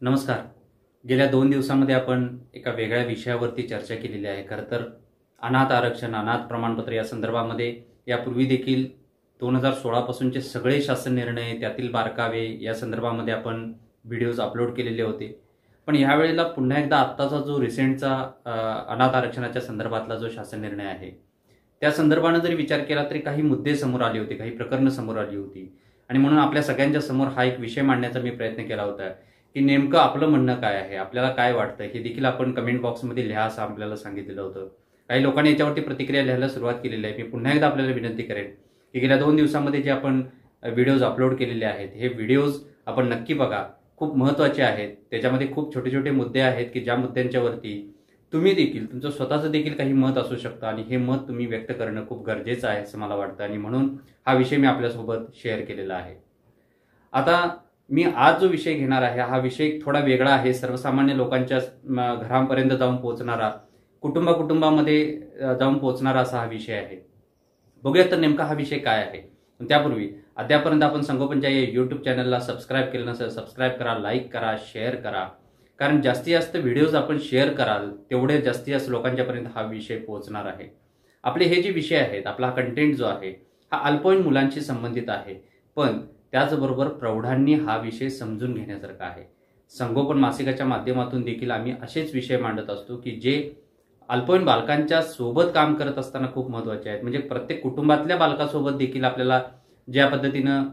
नमस्कार. गेल्या 2 दिवसांमध्ये आपण एका वेगळ्या विषयावरती चर्चा केलेली आहे. खरं तर अनाथ आरक्षण, अनाथ प्रमाणपत्र या संदर्भामध्ये यापूर्वी देखील 2016 पासूनचे सगळे शासन निर्णय, त्यातील बारकावे या संदर्भामध्ये आपण व्हिडिओज अपलोड केलेले होते. पण यावेळेला पुन्हा एकदा आत्ताचा जो रिसेंटचा अनाथ आरक्षणाच्या संदर्भातला जो शासन निर्णय आहे, त्या संदर्भानं जरी विचार केला तरी काही मुद्दे समोर आले होते, काही प्रकरणं समोर आली होती. आणि म्हणून आपल्या सगळ्यांच्या समोर हा एक विषय मांडण्याचा मी प्रयत्न केला होता की नेमकं आपलं म्हणणं काय आहे, आपल्याला काय वाटतं हे देखील आपण कमेंट बॉक्समध्ये लिहा असं आपल्याला सांगितलेलं होतं. काही लोकांनी याच्यावरती प्रतिक्रिया लिहायला सुरुवात केलेली आहे. मी पुन्हा एकदा आपल्याला विनंती करेन की गेल्या 2 दिवसांमध्ये जे आपण व्हिडिओज अपलोड केलेले आहेत, हे व्हिडिओज आपण नक्की बघा. खूप महत्त्वाचे आहेत. त्याच्यामध्ये खूप छोटे छोटे मुद्दे आहेत की ज्या मुद्द्यांच्यावरती तुम्ही देखील तुमचं स्वतःचं देखील काही मत असू शकतं आणि हे मत तुम्ही व्यक्त करणं खूप गरजेचं आहे असं मला वाटतं. आणि म्हणून हा विषय मी आपल्यासोबत शेअर केलेला आहे. आता मी आज जो विषय घेणार आहे हा विषय थोडा वेगळा आहे. सर्वसामान्य लोकांच्या घरांपर्यंत जाऊन पोहोचणारा, कुटुंबामध्ये जाऊन पोहोचणारा असा हा विषय आहे. बघूया तर नेमका हा विषय काय आहे. त्यापूर्वी अद्यापर्यंत आपण संगोपनच्या या यूट्यूब चॅनलला सबस्क्राईब केलं नसेल, सबस्क्राईब करा, लाईक करा, शेअर करा. कारण जास्तीत जास्त व्हिडिओज आपण शेअर कराल तेवढे जास्तीत जास्त लोकांच्यापर्यंत हा विषय पोहोचणार आहे. आपले हे जे विषय आहेत, आपला कंटेंट जो आहे हा अल्पवयीन मुलांशी संबंधित आहे, पण त्याचबरोबर प्रौढांनी हा विषय समजून घेण्यासारखा आहे. संगोपन मासिकाच्या माध्यमातून देखील आम्ही असेच विषय मांडत असतो की जे अल्पवयीन बालकांच्या सोबत काम करत असताना खूप महत्त्वाचे आहेत. म्हणजे प्रत्येक कुटुंबातल्या बालकासोबत देखील आपल्याला ज्या पद्धतीनं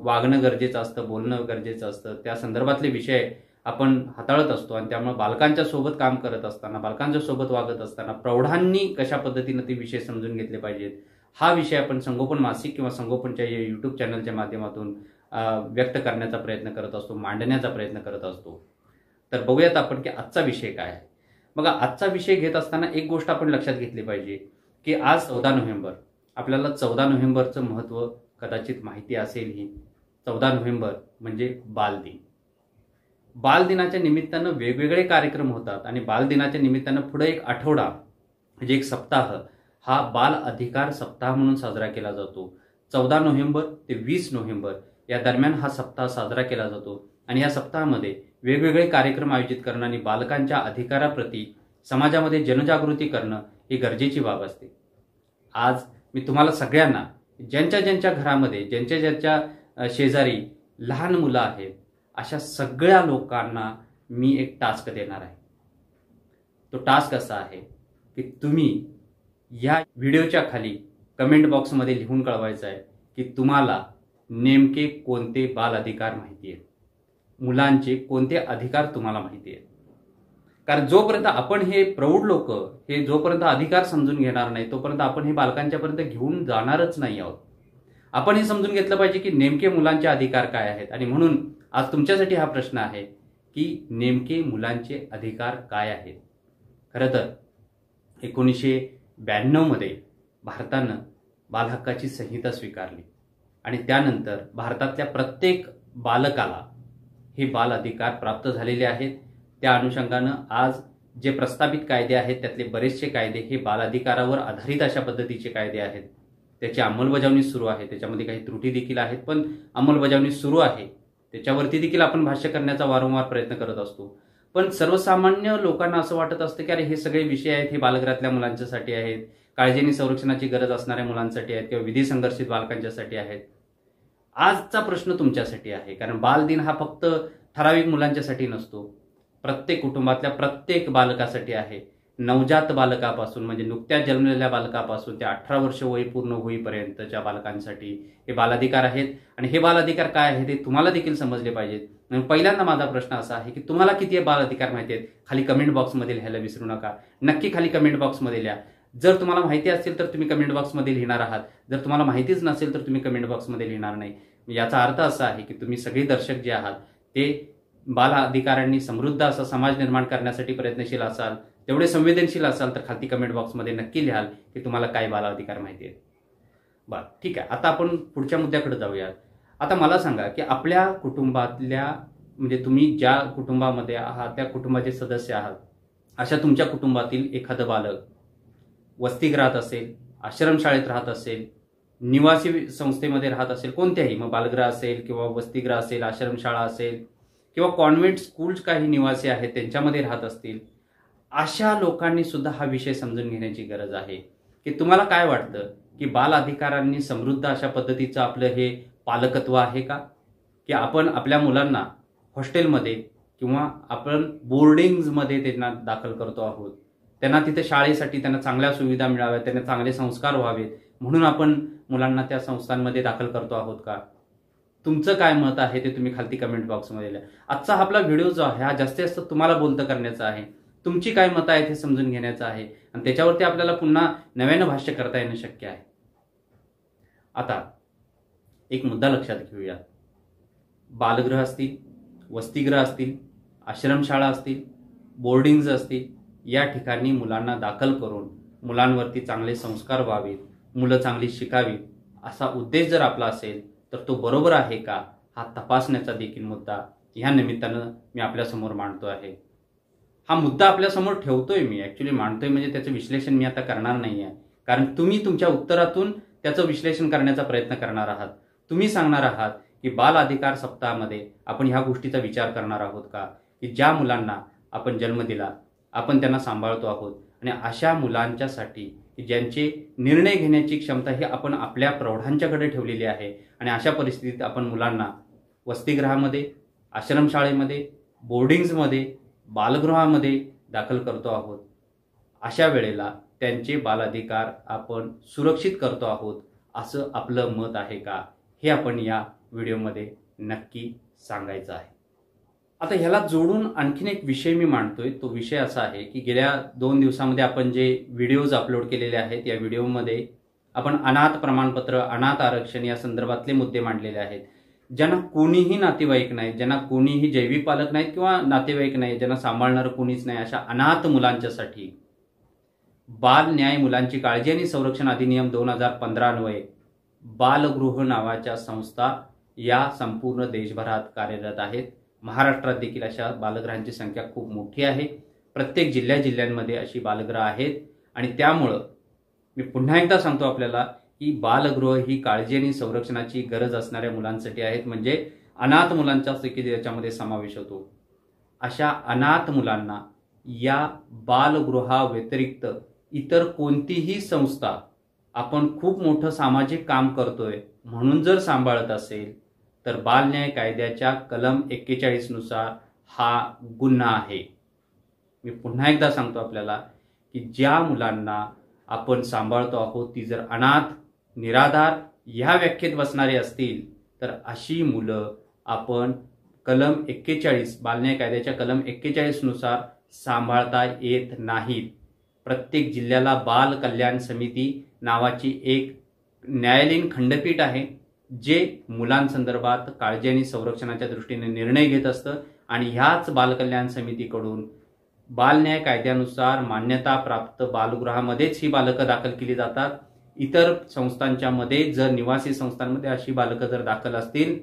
वागणं गरजेचं असतं, बोलणं गरजेचं असतं, त्या संदर्भातले विषय आपण हाताळत असतो. आणि त्यामुळे बालकांच्या सोबत काम करत असताना, बालकांच्या सोबत वागत असताना प्रौढांनी कशा पद्धतीनं ते विषय समजून घेतले पाहिजेत, हा विषय आपण संगोपन मासिक किंवा संगोपनच्या या यूट्यूब चॅनलच्या माध्यमातून व्यक्त करण्याचा प्रयत्न करत असतो, मांडण्याचा प्रयत्न करत असतो. तर बघूयात आपण की आजचा विषय काय आहे. बघा, आजचा विषय घेत असताना एक गोष्ट आपण लक्षात घेतली पाहिजे की आज 14 नोव्हेंबर. आपल्याला 14 नोव्हेंबरचं महत्त्व कदाचित माहिती असेल. ही 14 नोव्हेंबर म्हणजे बालदिन. बालदिनाच्या निमित्तानं वेगवेगळे कार्यक्रम होतात आणि बालदिनाच्या निमित्तानं पुढे एक आठवडा म्हणजे एक सप्ताह हा बाल अधिकार सप्ताह म्हणून साजरा केला जातो. 14 नोव्हेंबर ते 20 नोव्हेंबर या दरम्यान हा सप्ताह साजरा केला जातो. आणि या सप्ताहामध्ये वेगवेगळे कार्यक्रम आयोजित करणं आणि बालकांच्या अधिकाराप्रती समाजामध्ये जनजागृती करणं ही गरजेची बाब असते. आज मी तुम्हाला सगळ्यांना, ज्यांच्या घरामध्ये, ज्यांच्या शेजारी लहान मुलं आहेत, अशा सगळ्या लोकांना मी एक टास्क देणार आहे. तो टास्क असा आहे की तुम्ही या व्हिडिओच्या खाली कमेंट बॉक्समध्ये लिहून कळवायचं आहे की तुम्हाला नेमके कोणते बाल अधिकार माहिती आहेत, मुलांचे कोणते अधिकार तुम्हाला माहिती आहेत. कारण जोपर्यंत आपण हे प्रौढ लोक हे जोपर्यंत अधिकार समजून घेणार नाही तोपर्यंत आपण हे बालकांच्यापर्यंत घेऊन जाणारच नाही आहोत. आपण हे समजून घेतलं पाहिजे की नेमके मुलांचे अधिकार काय आहेत. आणि म्हणून आज तुमच्यासाठी हा प्रश्न आहे की नेमके मुलांचे अधिकार काय आहेत. खरं तर 1992 मध्ये भारतानं बालहक्काची संहिता स्वीकारली आणि त्यानंतर भारतातल्या प्रत्येक बालकाला हे बाल अधिकार प्राप्त झालेले आहेत. त्या अनुषंगानं आज जे प्रस्तावित कायदे आहेत त्यातले बरेचसे कायदे हे बाल अधिकारावर आधारित अशा पद्धतीचे कायदे आहेत. त्याची अंमलबजावणी सुरू आहे. त्याच्यामध्ये काही त्रुटी देखील आहेत, पण अंमलबजावणी सुरू आहे. त्याच्यावरती देखील आपण भाष्य करण्याचा वारंवार प्रयत्न करत असतो. पण सर्वसामान्य लोकांना असं वाटत असतं की अरे हे सगळे विषय आहेत हे बालगृहातल्या मुलांच्यासाठी आहेत, काळजी आणि संरक्षणाची गरज असणाऱ्या मुलांसाठी आहेत किंवा विधी संघर्षित बालकांच्यासाठी आहेत. आजचा प्रश्न तुमच्यासाठी आहे. कारण बालदिन हा फक्त ठराविक मुलांच्यासाठी नसतो, प्रत्येक कुटुंबातल्या प्रत्येक बालकासाठी आहे. नवजात बालकापासून म्हणजे नुकत्याच जन्मलेल्या बालकापासून ते 18 वर्ष वय पूर्ण होईपर्यंतच्या बालकांसाठी हे बालाधिकार आहेत. आणि हे बालाधिकार काय आहेत हे तुम्हाला देखील समजले पाहिजेत. पहिल्यांदा माझा प्रश्न असा आहे की तुम्हाला किती बालाधिकार माहिती आहेत खाली कमेंट बॉक्समध्ये लिहायला विसरू नका. नक्की खाली कमेंट बॉक्समध्ये लिहा. जर तुम्हाला माहिती असेल तर तुम्ही कमेंट बॉक्समध्ये लिहिणार आहात, जर तुम्हाला माहितीच नसेल तर तुम्ही कमेंट बॉक्समध्ये लिहिणार नाही. याचा अर्थ असा आहे की तुम्ही सगळे दर्शक जे आहात ते बाल अधिकारांनी समृद्ध असा समाज निर्माण करण्यासाठी प्रयत्नशील असाल, तेवढे संवेदनशील असाल तर खाली कमेंट बॉक्समध्ये नक्की लिहाल की तुम्हाला काय बाल अधिकार माहिती आहेत. बरं, ठीक आहे. आता आपण पुढच्या मुद्द्याकडे जाऊया. आता मला सांगा की आपल्या कुटुंबातल्या म्हणजे तुम्ही ज्या कुटुंबामध्ये आहात त्या कुटुंबाचे सदस्य आहात, अशा तुमच्या कुटुंबातील एखादं बालक वसतिगृहात असेल, आश्रमशाळेत राहत असेल, निवासी संस्थेमध्ये राहत असेल, कोणत्याही, मग बालगृह असेल किंवा वसतिगृह असेल, आश्रमशाळा असेल किंवा कॉन्व्हेंट स्कूल काही निवासी आहेत त्यांच्यामध्ये राहत असतील, अशा लोकांनी सुद्धा हा विषय समजून घेण्याची गरज आहे की तुम्हाला काय वाटतं की बाल अधिकारांनी समृद्ध अशा पद्धतीचं आपलं हे पालकत्व आहे का, की आपण आपल्या मुलांना हॉस्टेलमध्ये किंवा आपण बोर्डिंग्जमध्ये त्यांना दाखल करतो आहोत, त्यांना तिथे शाळेसाठी त्यांना चांगल्या सुविधा मिळाव्यात, त्यांना चांगले संस्कार व्हावेत म्हणून आपण मुलांना त्या संस्थांमध्ये दाखल करतो आहोत का? तुमचं काय मत आहे ते तुम्ही खालती कमेंट बॉक्समध्ये लिहा. आजचा आपला व्हिडिओ जो आहे हा जास्तीत जास्त तुम्हाला बोलतं करण्याचा आहे, तुमची काय मतं आहेत हे समजून घेण्याचं आहे आणि त्याच्यावरती आपल्याला पुन्हा नव्यानं भाष्य करता येणं शक्य आहे. आता एक मुद्दा लक्षात घेऊया. बालगृह असतील, वसतिगृह असतील, आश्रमशाळा असतील, बोर्डिंग्ज असतील, या ठिकाणी मुलांना दाखल करून मुलांवरती चांगले संस्कार व्हावेत, मुलं चांगली शिकावीत असा उद्देश जर आपला असेल तर तो बरोबर आहे का हा तपासण्याचा देखील मुद्दा ह्या निमित्तानं मी आपल्यासमोर मांडतो आहे. हा मुद्दा आपल्यासमोर ठेवतोय मी, ॲक्च्युली मांडतोय म्हणजे त्याचं विश्लेषण मी आता करणार नाही आहे, कारण तुम्ही तुमच्या उत्तरातून त्याचं विश्लेषण करण्याचा प्रयत्न करणार आहात. तुम्ही सांगणार आहात की बाल अधिकार सप्ताहामध्ये आपण ह्या गोष्टीचा विचार करणार आहोत का, की ज्या मुलांना आपण जन्म दिला, आपण त्यांना सांभाळतो आहोत आणि अशा मुलांच्यासाठी ज्यांचे निर्णय घेण्याची क्षमता ही आपण आपल्या प्रौढांच्याकडे ठेवलेली आहे आणि अशा परिस्थितीत आपण मुलांना वसतिगृहामध्ये, आश्रमशाळेमध्ये, बोर्डिंग्जमध्ये, बालगृहामध्ये दाखल करतो आहोत. अशा वेळेला त्यांचे बालाधिकार आपण सुरक्षित करतो आहोत असं आपलं मत आहे का, हे आपण या व्हिडिओमध्ये नक्की सांगायचं आहे. आता ह्याला जोडून आणखीन एक विषय मी मांडतोय. तो विषय असा आहे की गेल्या 2 दिवसामध्ये आपण जे व्हिडिओज अपलोड केलेले आहेत या व्हिडिओमध्ये आपण अनाथ प्रमाणपत्र, अनाथ आरक्षण या संदर्भातले मुद्दे मांडलेले आहेत. ज्यांना कोणीही नातेवाईक नाही, ज्यांना कोणीही जैविक पालक नाहीत किंवा नातेवाईक नाही, ज्यांना सांभाळणारं कोणीच नाही, अशा अनाथ मुलांच्यासाठी बाल न्याय, मुलांची काळजी आणि संरक्षण अधिनियम 2015 अन्वये बालगृह नावाच्या संस्था या संपूर्ण देशभरात कार्यरत आहेत. महाराष्ट्रात देखील अशा बालगृहांची संख्या खूप मोठी आहे. प्रत्येक जिल्ह्यांमध्ये अशी बालगृह आहेत आणि त्यामुळं मी पुन्हा एकदा सांगतो आपल्याला की बालगृह ही काळजी आणि संरक्षणाची गरज असणाऱ्या मुलांसाठी आहेत, म्हणजे अनाथ मुलांचा देखील याच्यामध्ये समावेश होतो. अशा अनाथ मुलांना या बालगृहाव्यतिरिक्त इतर कोणतीही संस्था आपण खूप मोठं सामाजिक काम करतोय म्हणून जर सांभाळत असेल तर बाल न्याय कायद्याच्या कलम 41 नुसार हा गुन्हा आहे. मी पुन्हा एकदा सांगतो आपल्याला की ज्या मुलांना आपण सांभाळतो आहोत ती जर अनाथ, निराधार ह्या व्याख्येत बसणारे असतील तर अशी मुलं आपण कलम 41 बाल न्याय कायद्याच्या कलम 41 नुसार सांभाळता येत नाहीत. प्रत्येक जिल्ह्याला बाल कल्याण समिती नावाची एक न्यायालयीन खंडपीठ आहे जे मुलांसंदर्भात काळजी आणि संरक्षणाच्या दृष्टीने निर्णय घेत असतं आणि ह्याच बालकल्याण समितीकडून बाल न्याय कायद्यानुसार मान्यता प्राप्त बालगृहामध्येच ही बालकं दाखल केली जातात. इतर संस्थांच्या मध्ये जर निवासी संस्थांमध्ये अशी बालकं जर दाखल असतील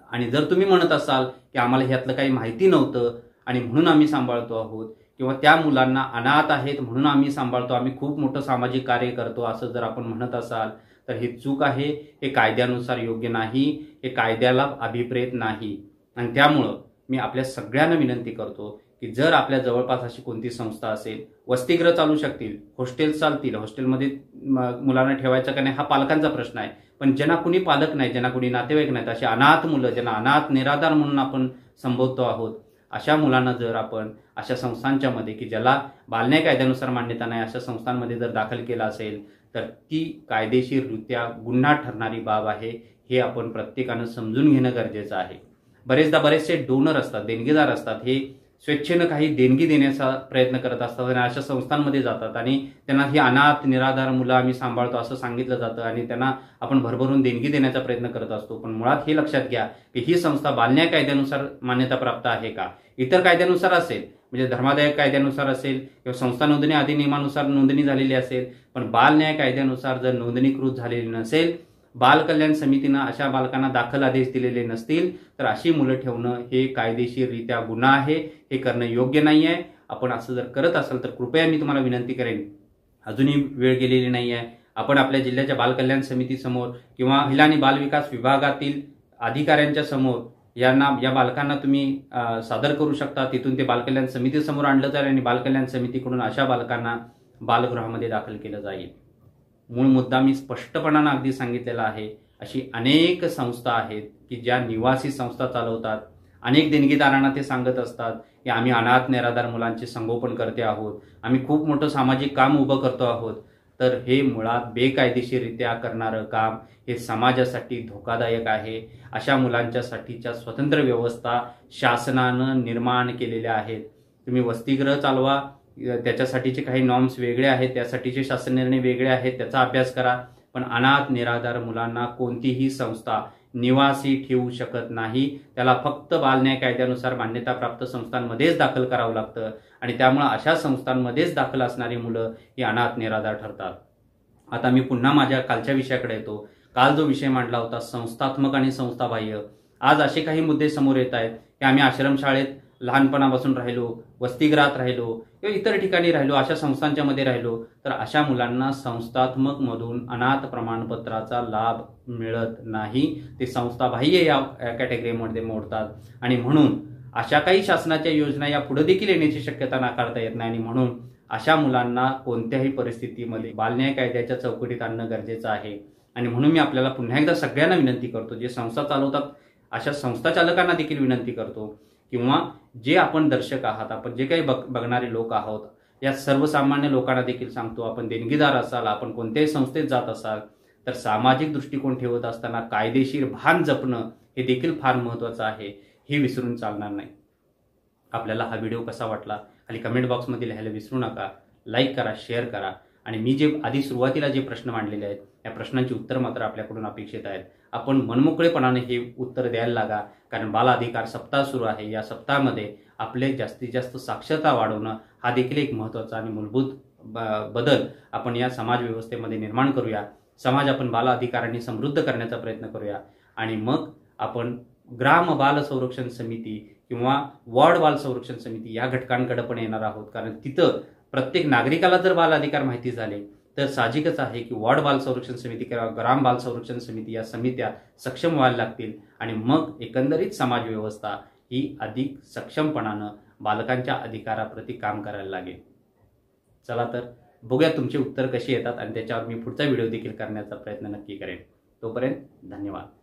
आणि जर तुम्ही म्हणत असाल की आम्हाला ह्यातलं काही माहिती नव्हतं आणि म्हणून आम्ही सांभाळतो आहोत किंवा त्या मुलांना अनाथ आहेत म्हणून आम्ही सांभाळतो, आम्ही खूप मोठं सामाजिक कार्य करतो असं जर आपण म्हणत असाल तर हे चूक आहे. हे कायद्यानुसार योग्य नाही, हे कायद्याला अभिप्रेत नाही. आणि त्यामुळं मी आपल्या सगळ्यांना विनंती करतो की जर आपल्या जवळपास अशी कोणती संस्था असेल, वसतिगृह चालू शकतील, हॉस्टेल चालतील, हॉस्टेलमध्ये मुलांना ठेवायचं का नाही हा पालकांचा प्रश्न आहे, पण ज्यांना कुणी पालक नाही, ज्यांना कुणी नातेवाईक नाहीत, अशी अनाथ मुलं ज्यांना अनाथ निराधार म्हणून आपण संबोधतो आहोत, अशा मुलांना जर आपण अशा संस्थांच्या मध्ये की ज्याला बाल न्याय कायद्यानुसार मान्यता नाही अशा संस्थांमध्ये जर दाखल केला असेल तर ती कायदेशीररित्या गुन्हा ठरणारी बाब आहे. हे आपण प्रत्येकानं समजून घेणं गरजेचं आहे. बरेचदा बरेचसे डोनर असतात, देणगीदार असतात, हे स्वेच्छेनं काही देणगी देण्याचा प्रयत्न करत असतात आणि अशा संस्थांमध्ये जातात आणि त्यांना ही अनाथ निराधार मुलं आम्ही सांभाळतो असं सांगितलं जातं आणि त्यांना आपण भरभरून देणगी देण्याचा प्रयत्न करत असतो. पण मुळात हे लक्षात घ्या की ही संस्था बाल न्याय कायद्यानुसार मान्यता प्राप्त आहे का? इतर कायद्यानुसार असेल, म्हणजे धर्मादाय कायद्यानुसार असेल किंवा संस्था नोंदणी अधिनियमानुसार नोंदणी झालेली असेल, पण बाल न्याय कायद्यानुसार जर नोंदणीकृत झालेली नसेल, बाल कल्याण समितीनं अशा बालकांना दाखल आदेश दिलेले नसतील तर अशी मुलं ठेवणं हे कायदेशीररित्या गुन्हा आहे. हे करणं योग्य नाही आहे. आपण असं जर करत असाल तर कृपया मी तुम्हाला विनंती करेन, अजूनही वेळ गेलेली नाही आहे, आपण आपल्या जिल्ह्याच्या बाल कल्याण समितीसमोर किंवा महिला आणि बाल विकास विभागातील अधिकाऱ्यांच्या समोर या बालकांना तुम्ही सादर करू शकता। तिथून ते बालकल्याण समितीसमोर आणलं जाईल आणि बालकल्याण समितीकडून अशा बालकांना बालगृहामध्ये दाखल केलं जाईल। मूळ मुद्दा मी स्पष्टपणानं अगदी सांगितलेला आहे। अशी अनेक संस्था आहेत की ज्या निवासी संस्था चालवतात। अनेक देणगीदारांना ते सांगत असतात की आम्ही अनाथ निराधार मुलांचे संगोपन करते आहोत, आम्ही खूप मोठं सामाजिक काम उभं करतो आहोत। तर हे मुळात बेकायदेशीररित्या करणारं काम हे समाजासाठी धोकादायक आहे। अशा मुलांच्यासाठीच्या स्वतंत्र व्यवस्था शासनानं निर्माण केलेल्या आहेत। तुम्ही वसतिगृह चालवा, त्याच्यासाठीचे काही नॉर्म्स वेगळे आहेत, त्यासाठीचे शासन निर्णय वेगळे आहेत, त्याचा अभ्यास करा। पण अनाथ निराधार मुलांना कोणतीही संस्था निवासी ठेवू शकत नाही। त्याला फक्त बालन्याय कायद्यानुसार मान्यताप्राप्त संस्थांमध्येच दाखल करावं लागतं आणि त्यामुळे अशा संस्थांमध्येच दाखल असणारी मुलं ही अनाथ निराधार ठरतात। आता मी पुन्हा माझ्या कालच्या विषयाकडे येतो। काल जो विषय मांडला होता संस्थात्मक आणि संस्थाबाह्य, आज असे काही मुद्दे समोर येत आहेत की आम्ही आश्रमशाळेत लहानपणापासून राहिलो, वसतिगृहात राहिलो किंवा इतर ठिकाणी राहिलो, अशा संस्थांच्या मध्ये राहिलो, तर अशा मुलांना संस्थात्मक मधून अनाथ प्रमाणपत्राचा लाभ मिळत नाही। ते संस्थाबाह्य या कॅटेगरीमध्ये मोडतात आणि म्हणून अशा काही शासनाच्या योजना या पुढे देखील येण्याची शक्यता नाकारता येत नाही आणि म्हणून अशा मुलांना कोणत्याही परिस्थितीमध्ये बालन्याय कायद्याच्या चौकटीत आणणं गरजेचं आहे। आणि म्हणून मी आपल्याला पुन्हा एकदा सगळ्यांना विनंती करतो, जे संस्था चालवतात अशा संस्था चालकांना देखील विनंती करतो किंवा जे आपण दर्शक आहात, आपण जे काही बघणारे लोक आहोत, या सर्वसामान्य लोकांना देखील सांगतो, आपण देणगीदार असाल, आपण कोणत्याही संस्थेत जात असाल तर सामाजिक दृष्टिकोन ठेवत असताना कायदेशीर भान जपणं हे देखील फार महत्त्वाचं आहे, हे विसरून चालणार नाही। आपल्याला हा व्हिडिओ कसा वाटला खाली कमेंट बॉक्समध्ये लिहायला विसरू नका। लाईक करा, शेअर करा आणि मी जे आधी सुरुवातीला जे प्रश्न मांडलेले आहेत या प्रश्नांची उत्तर मात्र आपल्याकडून अपेक्षित आहेत। आपण मनमोकळेपणाने हे उत्तर द्यायला लागा, कारण बाल अधिकार सप्ताह सुरू आहे। या सप्ताहामध्ये आपले जास्तीत जास्त साक्षरता वाढवणं हा देखील एक महत्त्वाचा आणि मूलभूत बदल आपण या समाज व्यवस्थेमध्ये निर्माण करूया। समाज आपण बाल अधिकारांनी समृद्ध करण्याचा प्रयत्न करूया आणि मग आपण ग्राम बाल संरक्षण समिती किंवा वॉर्ड बाल संरक्षण समिती या घटकांकडे पण येणार आहोत, कारण तिथं प्रत्येक नागरिकाला जर बाल अधिकार माहिती झाले तर साहजिकच आहे की वॉर्ड बाल संरक्षण समिती किंवा ग्राम बाल संरक्षण समिती या समित्या सक्षम व्हायला लागतील आणि मग एकंदरीत समाज व्यवस्था ही अधिक सक्षमपणानं बालकांच्या अधिकाराप्रती काम करायला लागेल। चला तर बघूया तुमची उत्तर कशी येतात आणि त्याच्यावर मी पुढचा व्हिडिओ देखील करण्याचा प्रयत्न नक्की करेन। तोपर्यंत धन्यवाद।